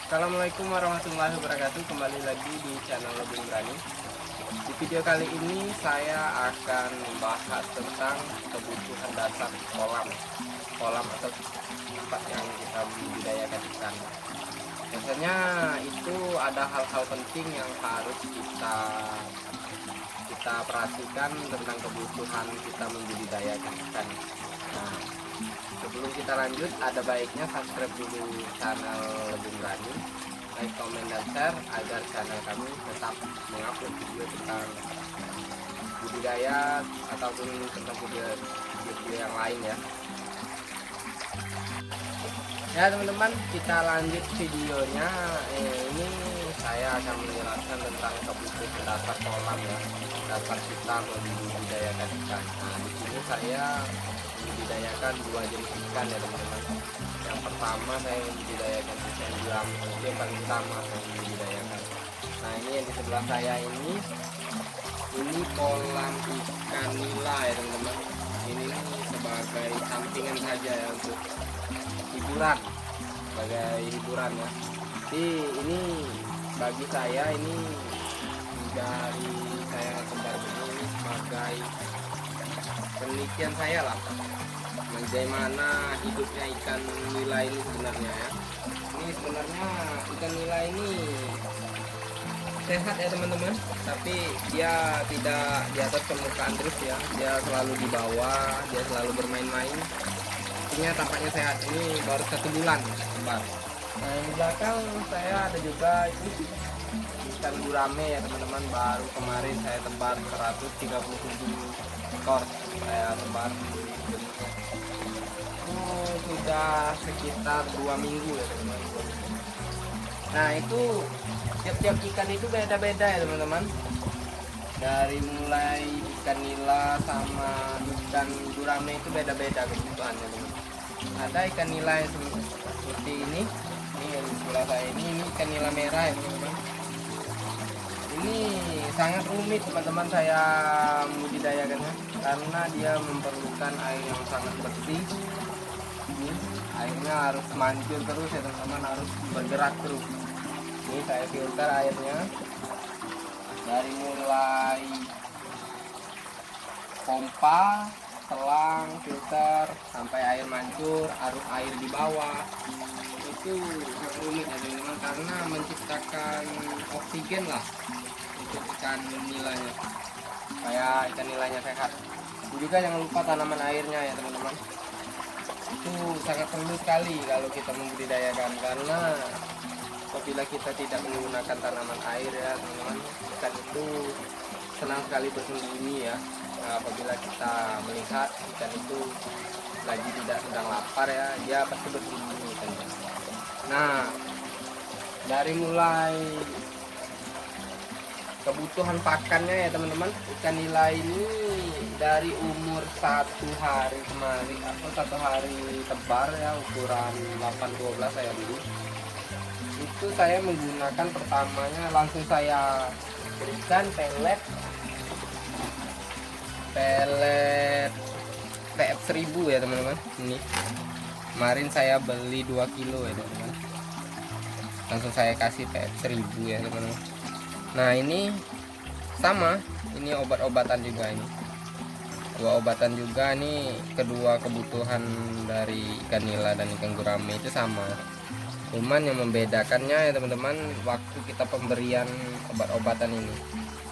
Assalamualaikum warahmatullahi wabarakatuh. Kembali lagi di channel Lebih Berani. Di video kali ini saya akan membahas tentang kebutuhan dasar kolam atau tempat yang kita membudidayakan ikan. Biasanya itu ada hal-hal penting yang harus kita perhatikan tentang kebutuhan kita membudidayakan ikan. Nah, sebelum kita lanjut, ada baiknya subscribe dulu channel Lebih Berani, like, komen, dan share agar channel kami tetap mengupload video tentang budidaya ataupun tentang video yang lain ya. Ya teman-teman, kita lanjut videonya. Ini saya akan menjelaskan tentang kebutuhan dasar kolam ya, dasar kita membudidayakan ikan. Nah, di sini saya membudidayakan dua jenis ikan ya teman-teman. Yang pertama saya membudidayakan ikan guram, itu yang paling utama saya membudidayakan. Nah, ini yang di sebelah saya ini kolam ikan nila ya teman-teman. Ini sebagai sampingan saja ya, untuk hiburan, sebagai hiburan ya. Jadi ini bagi saya ini dari saya kembar ini sebagai penelitian saya lah, bagaimana hidupnya ikan nila ini sebenarnya ya. Ini sebenarnya ikan nila ini sehat ya teman-teman, tapi dia tidak di atas permukaan terus ya, dia selalu di bawah, dia selalu bermain-main. Artinya tampaknya sehat. Ini baru 1 bulan kembar. Nah, di belakang saya ada juga itu ikan gurame ya teman-teman, baru kemarin saya tebar 137 ekor saya tebar. Sudah sekitar 2 minggu ya teman-teman. Nah, itu tiap-tiap ikan itu beda-beda ya teman-teman, dari mulai ikan nila sama ikan gurame itu beda-beda kebutuhannya teman. Ada ikan nila yang seperti ini yang di sebelah saya ini ikan nila merah ya teman-teman. Ini sangat rumit teman-teman saya membudidayakannya, karena dia memerlukan air yang sangat bersih. Ini airnya harus mancur terus ya teman-teman, harus bergerak terus. Ini saya filter airnya dari mulai pompa, selang, filter sampai air mancur, arus air di bawah. Itu sangat rumit ya teman-teman, karena menciptakan oksigen lah untuk ikan nilanya, supaya ikan nilanya sehat. Juga jangan lupa tanaman airnya ya teman-teman, itu sangat perlu sekali kalau kita membudidayakan, karena apabila kita tidak menggunakan tanaman air ya teman-teman, ikan itu senang sekali bersembunyi ya. Nah, apabila kita melihat ikan itu lagi tidak sedang lapar ya, dia pasti bersembunyi kan. Nah, dari mulai kebutuhan pakannya ya teman-teman, ikan nila ini dari umur 1 hari kemarin atau 1 hari tebar ya, ukuran 8-12 saya beli. Itu saya menggunakan pertamanya langsung saya berikan pelet PF 1000 ya teman-teman. Ini kemarin saya beli 2 kilo ya teman-teman, langsung saya kasih PF 1000 ya teman-teman. Nah, ini sama, ini obat-obatan juga, ini dua obatan juga. Nih kedua kebutuhan dari ikan nila dan ikan gurame itu sama, cuman yang membedakannya ya teman-teman, waktu kita pemberian obat-obatan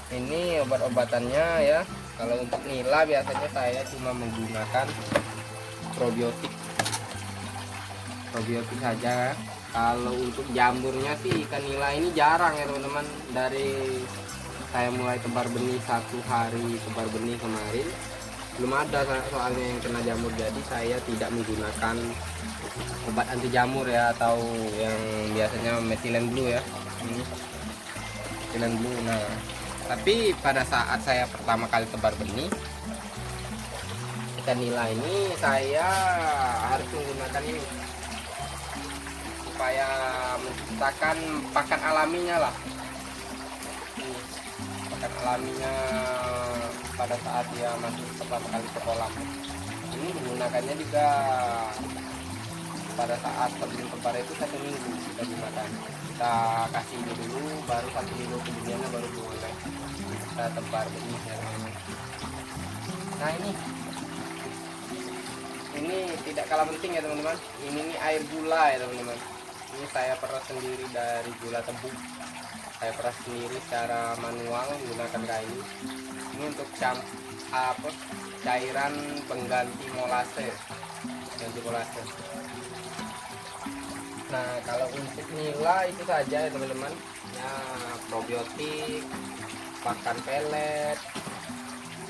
ini obat-obatannya ya. Kalau untuk nila biasanya saya cuma menggunakan probiotik saja. Kalau untuk jamurnya sih ikan nila ini jarang ya teman-teman. Dari saya mulai tebar benih 1 hari tebar benih kemarin, belum ada soalnya yang kena jamur, jadi saya tidak menggunakan obat anti jamur ya, atau yang biasanya methylene blue ya, ini methylene blue. Nah, tapi pada saat saya pertama kali tebar benih ikan nila ini, saya harus menggunakan ini supaya menciptakan pakan alaminya lah. Ini pakan alaminya pada saat dia masuk pertama kali ke kolam. Ini menggunakannya juga pada saat sebelum tebar itu 1 minggu kita gunakan. kita kasih ini dulu, baru 1 minggu kemudiannya baru boleh kita tebar benih ya teman-teman. Nah ini tidak kalah penting ya teman-teman, ini nih air gula ya teman-teman. Ini saya peras sendiri dari gula tebu, saya peras sendiri secara manual menggunakan kayu. Ini untuk cairan pengganti molase, ganti molase. Nah kalau untuk nila itu saja ya teman-teman, ya probiotik, pakan pelet,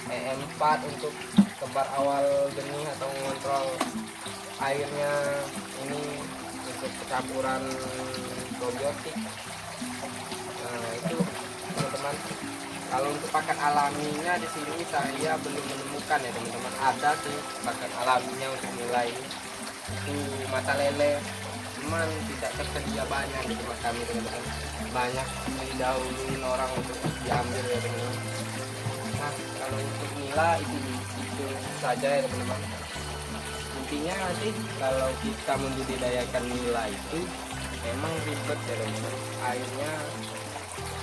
EM4 untuk tebar awal benih atau mengontrol airnya, ini untuk campuran probiotik. Nah itu teman-teman. Kalau untuk pakan alaminya di sini saya belum menemukan ya teman-teman. Ada sih pakan alaminya untuk nilai itu mata lele, cuman tidak tersedia banyak di tempat kami teman-teman. Banyak didahuluin orang untuk diambil ya teman-teman. Nah kalau untuk nila itu saja ya teman-teman. Intinya nanti kalau kita membudidayakan nila itu memang ribet ya teman-teman. Airnya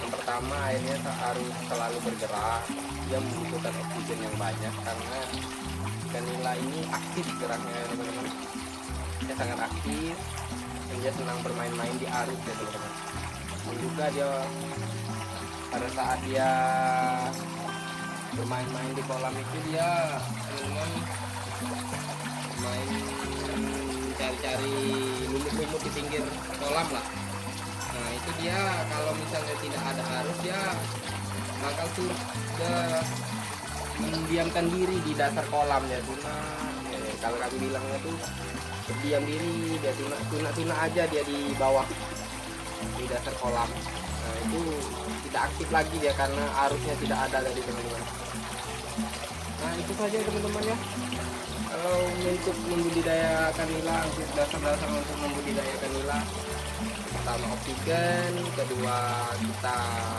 yang pertama, airnya harus selalu bergerak, dia membutuhkan oksigen yang banyak karena ikan nila ini aktif geraknya ya teman-teman. Dia sangat aktif dan dia senang bermain-main di arus ya teman-teman. Dan juga dia pada saat dia bermain-main di kolam itu dia teman-teman main cari-cari lumut-lumut di pinggir kolam lah. Nah itu dia kalau misalnya tidak ada arus dia bakal turut mendiamkan diri di dasar kolam ya, tuna ya, kalau kami bilangnya tuh berdiam diri, dia tuna aja dia di bawah di dasar kolam. Nah itu tidak aktif lagi dia karena arusnya tidak ada tadi teman-teman. Nah itu saja teman-teman ya, kalau untuk membudidayakan nila, untuk dasar-dasar untuk membudidayakan nila. Pertama oksigen, kedua kita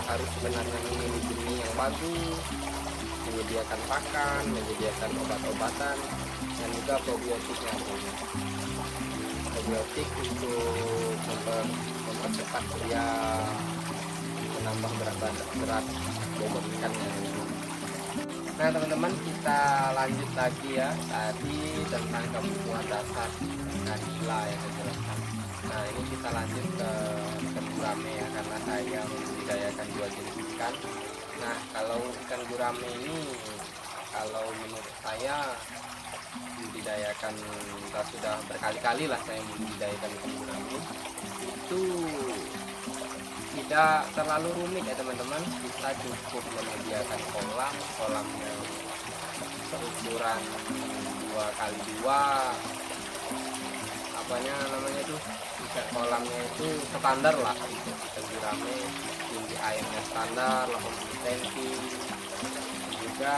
harus sebenarnya memilih benih yang bagus, menyediakan pakan, menyediakan obat-obatan, dan juga probiotiknya. Probiotik untuk mempercepat dia menambah berat bobot ikannya. Nah teman-teman, kita lanjut lagi ya, tadi tentang kebutuhan dasar nila yang saya jelaskan. Nah ini kita lanjut ke ikan gurame ya, karena saya membudidayakan 2 jenis ikan. Nah kalau ikan gurame ini, kalau menurut saya membudidayakan, sudah berkali-kali lah saya membudidayakan ikan gurame, itu tidak terlalu rumit ya teman-teman. Kita cukup menyediakan kolamnya seukuran 2x2, kolamnya itu standar lah untuk ikan gurame, tinggi airnya standar 80 cm, juga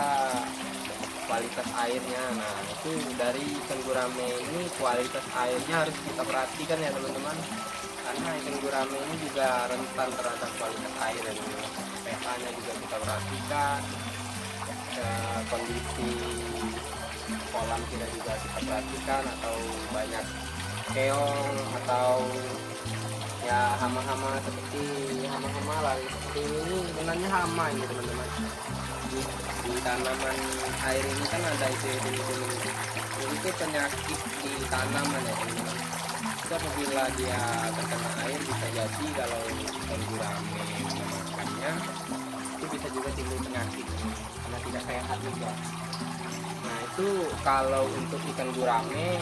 kualitas airnya. Nah itu dari ikan gurame ini kualitas airnya harus kita perhatikan ya teman-teman, karena ikan gurame ini juga rentan terhadap kualitas air ya teman-teman. pH nya juga kita perhatikan, kondisi kolam kita juga kita perhatikan, atau banyak keong atau ya hama-hama seperti hama-hama lari seperti ini. Sebenarnya hama ini teman-teman, di tanaman air ini kan ada itu penyakit di tanaman ya teman-teman. Itu apabila dia terkena air bisa jadi kalau ikan gurame memakannya itu bisa juga timbul penyakit karena tidak sehat juga. Nah itu kalau untuk ikan gurame,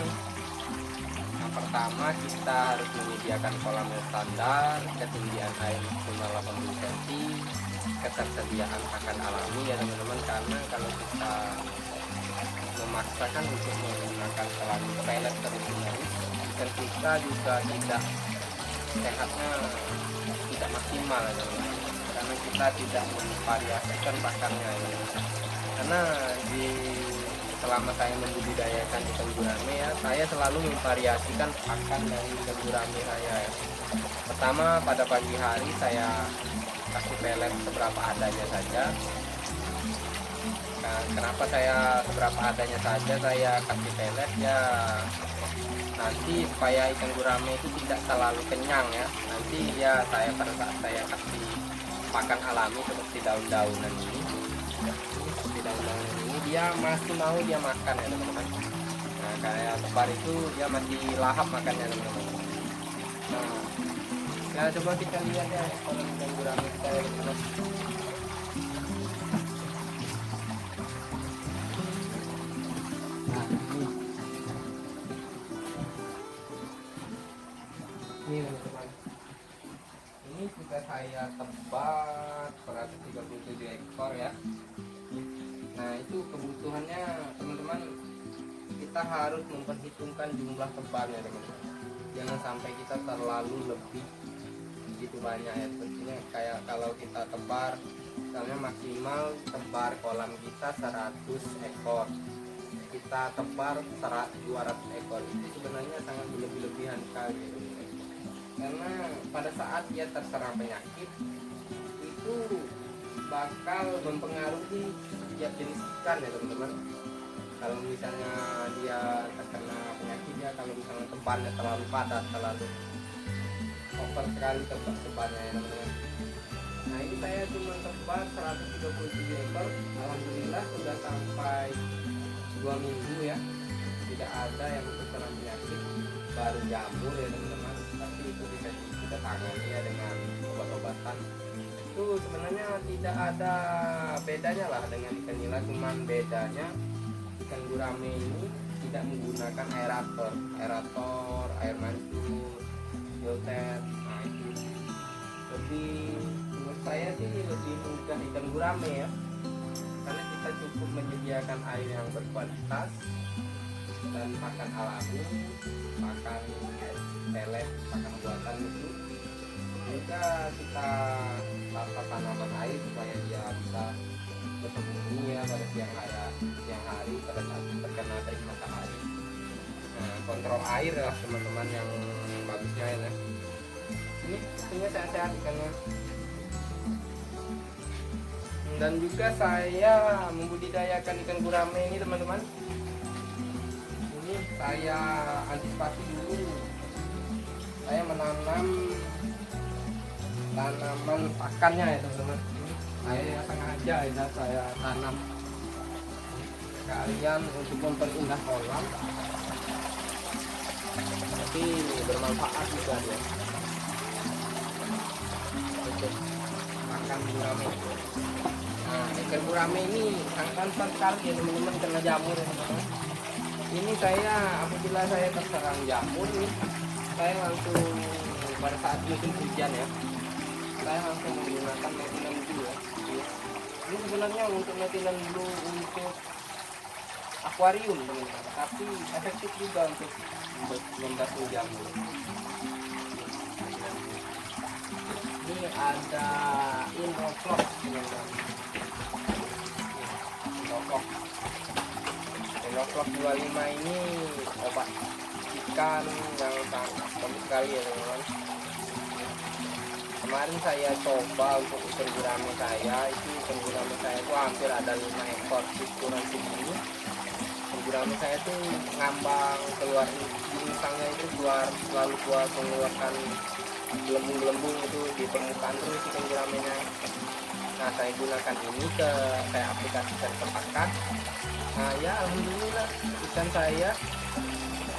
yang pertama kita harus menyediakan kolam yang standar, ketinggian air maksimal 80 cm, ketersediaan pakan alami ya teman-teman. Karena kalau kita memaksakan untuk menggunakan kolam pelet terus-menerus, ikan kita juga tidak sehatnya tidak maksimal ya teman-teman, karena kita tidak memvariasikan pakannya ya. Karena selama saya membudidayakan ikan gurame ya, saya selalu memvariasikan pakan dari ikan gurame saya ya. Pertama, pada pagi hari saya kasih pelet seberapa adanya saja. Nah, kenapa saya seberapa adanya saja saya kasih pelet ya, nanti supaya ikan gurame itu tidak terlalu kenyang ya. Nanti ya pada saat saya kasih pakan alami seperti daun-daunan ini ya, seperti daun-daunan ini dia masih mau dia makan ya teman-teman. Nah kayak tebar itu dia masih lahap makannya teman-teman. Nah ya coba kita lihat ya kalau ikan gurame kita ya teman-teman. Ini teman-teman, ini sudah saya tebar 137 ekor ya. Nah itu kebutuhannya teman-teman, kita harus memperhitungkan jumlah tebarnya teman-teman, jangan sampai kita terlalu lebih begitu banyak ya. Sepertinya kayak kalau kita tebar misalnya maksimal tebar kolam kita 100 ekor, kita tebar 200 ekor, itu sebenarnya sangat berlebihan sekali ya, karena pada saat dia terserang penyakit itu bakal mempengaruhi setiap jenis ikan ya teman-teman. Kalau misalnya dia terkena penyakitnya, kalau misalnya tebarnya terlalu padat, terlalu over sekali tebarnya ya teman-teman. Nah ini saya cuma tebar 137 ekor, alhamdulillah sudah sampai 2 minggu ya, tidak ada yang terserang penyakit, baru jamur ya teman-teman, tapi itu bisa kita tangani ya dengan obat-obatan. Itu sebenarnya tidak ada bedanya lah dengan ikan nila, cuman bedanya ikan gurame ini tidak menggunakan aerator, air mancur, filter. Nah itu lebih, menurut saya sih lebih mudah ikan gurame ya, karena kita cukup menyediakan air yang berkualitas dan pakan alami, pakan pelet, pakan buatan itu juga kita tata tanaman air supaya dia bisa bersembunyi ya pada siang hari pada saat terkena terik matahari. Nah kontrol air lah teman-teman yang bagusnya ya. Ini punya sehat-sehat ikannya. Dan juga saya membudidayakan ikan gurame ini teman-teman, ini saya antisipasi dulu, saya menanam tanaman pakannya ya teman-teman. Saya sengaja ya saya tanam kalian untuk memperindah kolam, tapi bermanfaat juga ya untuk makan gurame. Nah ikan gurame ini sangat rentan sekali ya teman-teman kena jamur ya teman-teman. Ini saya apabila saya terserang jamur nih, saya langsung pada saat musim hujan ya, saya langsung menggunakan metilen blue ya. Ini sebenarnya untuk metilen blue untuk akuarium teman-teman, tapi efektif juga untuk membasmi jamur. Ini ada Inoflox teman-teman, Inoflox 25 ini obat ikan yang sangat bagus sekali ya teman-teman. Kemarin saya coba untuk ikan gurame saya, itu ikan gurame saya itu hampir ada 5 ekor ukuran segini. Ikan gurame saya tuh ngambang keluar insangnya itu selalu keluar mengeluarkan gelembung-gelembung itu di permukaan terus ikan guramenya. Nah saya gunakan ini saya aplikasikan ke pakan. Nah ya alhamdulillah ikan saya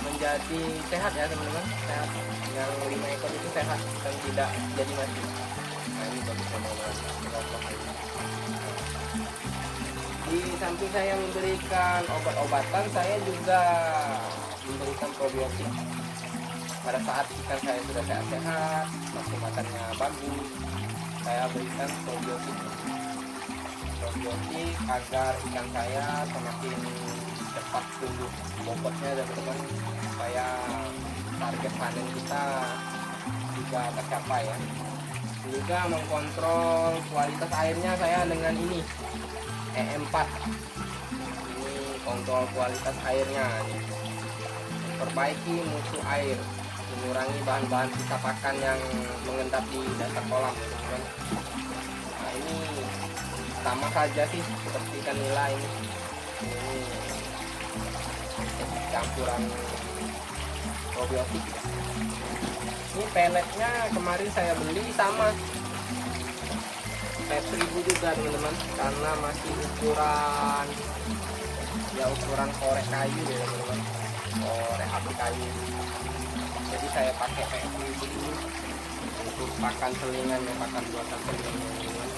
menjadi sehat ya teman-teman, sehat. Yang 5 ekor itu sehat dan tidak jadi mati. Nah ini bagus teman-teman. Di samping saya memberikan obat-obatan, saya juga memberikan probiotik. Pada saat ikan saya sudah sehat-sehat, nafsu makannya bagus, saya berikan probiotik agar ikan saya semakin cepat tumbuh bobotnya teman-teman, supaya target panen kita juga tercapai ya. Juga mengkontrol kualitas airnya saya dengan ini E4, ini kontrol kualitas airnya ini. Perbaiki mutu air, mengurangi bahan-bahan sisa pakan yang mengendap di dasar kolam teman-teman. Nah ini sama saja sih seperti ikan nila ini campuran probiotik. Ini peletnya kemarin saya beli sama kayak 1000 juga teman-teman, karena masih ukuran ukuran korek kayu ya teman-teman, korek api kayu. Jadi saya pakai kayak 1000 dulu untuk pakan selingan ya, pakan buatan selingan teman-teman.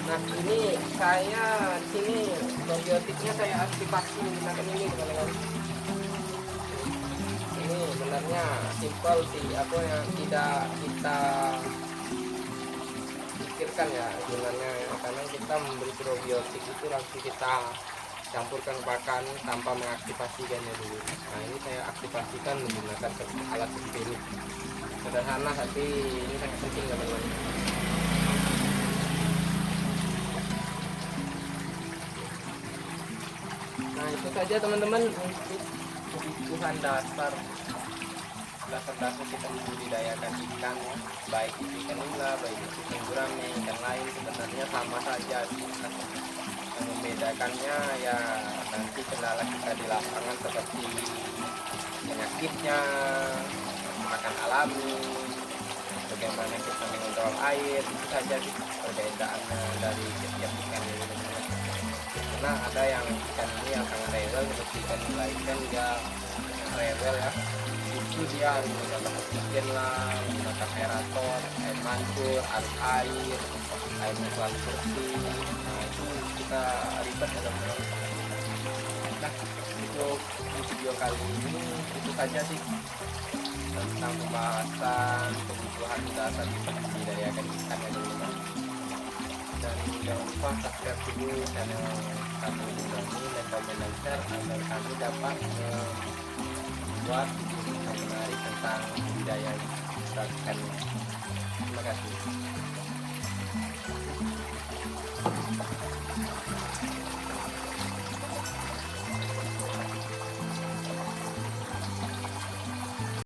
Nah ini saya di sini probiotiknya saya aktifasi menggunakan ini teman-teman. Ini sebenarnya simpel sih, apa yang tidak kita pikirkan ya gunanya ya, karena kita memberi probiotik itu langsung kita campurkan ke pakan tanpa mengaktifasikannya dulu. Nah ini saya aktifasikan menggunakan alat seperti ini, sederhana tapi ini sangat penting teman-teman. Nah itu saja teman-teman untuk kebutuhan dasar kita membudidayakan ikan ya, baik itu ikan nila, baik itu ikan gurame, ikan lain sebenarnya sama saja sih. Yang membedakannya ya nanti kendala kita di lapangan seperti penyakitnya, makan alami, bagaimana kita mengontrol air, itu saja sih perbedaannya dari setiap ikan ini. Karena ada yang ikan ini yang sangat rewel seperti ikan nila, ikan dia rewel ya, itu dia harus menggunakan oksigen lah, menggunakan aerator, air mancur, arus air selalu bersih. Nah itu kita ribet ya teman-teman. Nah untuk video kali ini itu saja sih tentang pembahasan kebutuhan dasar kita membudidayakan ikan ya teman-teman. Dan jangan lupa subscribe dulu channel kami ini, dan komen dan share agar kami dapat buat yang menarik tentang budidaya ikan. Terima kasih.